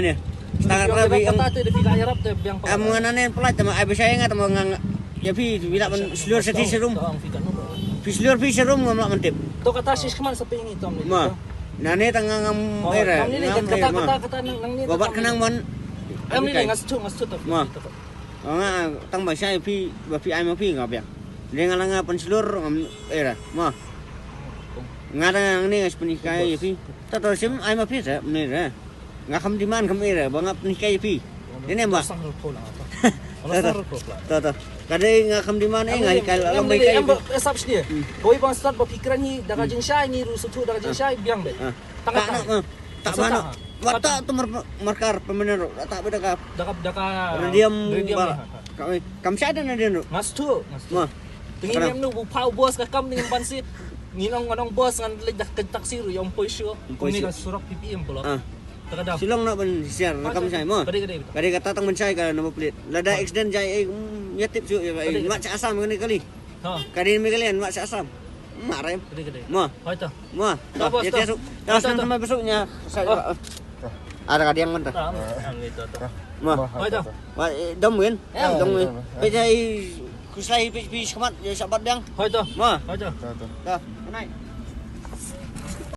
ini. Tangan rabi ang kata tu dia pilih Arab tu yang amunganan pelat sama ay bisaya nga tamo nga ya pi bila man seluruh seti serum. Seluruh pi serum ngam mantip. Tu kata sis keman sa pingin itu amni. Ma. Nane tang ngam era. Kata nang ni. Babat kenang man. Amni ngas tu tu. Ma. Nga tang bisaya pi ay ma pi ngap ya. Dia nga penselur ngam era. Ma. Nga tang ni ngas penikai ya pi. Tato sim ay ma pi sa menira. Nga kam diman kam era bangap penikai pi. Ini mbak. Tato. Kadai nga kam diman nga ikal alam baik yang esap dia. Koi bang start berpikiran ni daga jeng syai ni rusuh tu daga jeng syai biang be. Tak mana. Wata tu markar pemenero tak beda ka. Daka Diam kam syai dan dia. Mas tu. Ma. Tingin yang nu pau bos ka kam dengan pansi. Nginong bos ngan ledak taksi ru yang poisyo. Kuni kan surak PPM pula. Takadam. Silong nak ben share rakam syai mo. Kadi kata tang ben syai ka nama pelit. Lada accident jai yatip su ya mak cak asam ni kali. Ha. Kadi mi kalian mak cak asam. Marem. Gede. Mo. Hai ta. Mo. Ya tiasuk. Tasan sama besoknya. Ada kadi yang mentah. Mo. Hai ta. Dom win. Dom win. Bây giờ kuslai pi khamat ya sabat dang. Hai ta. Mo. Hai ta. Dah. Good night.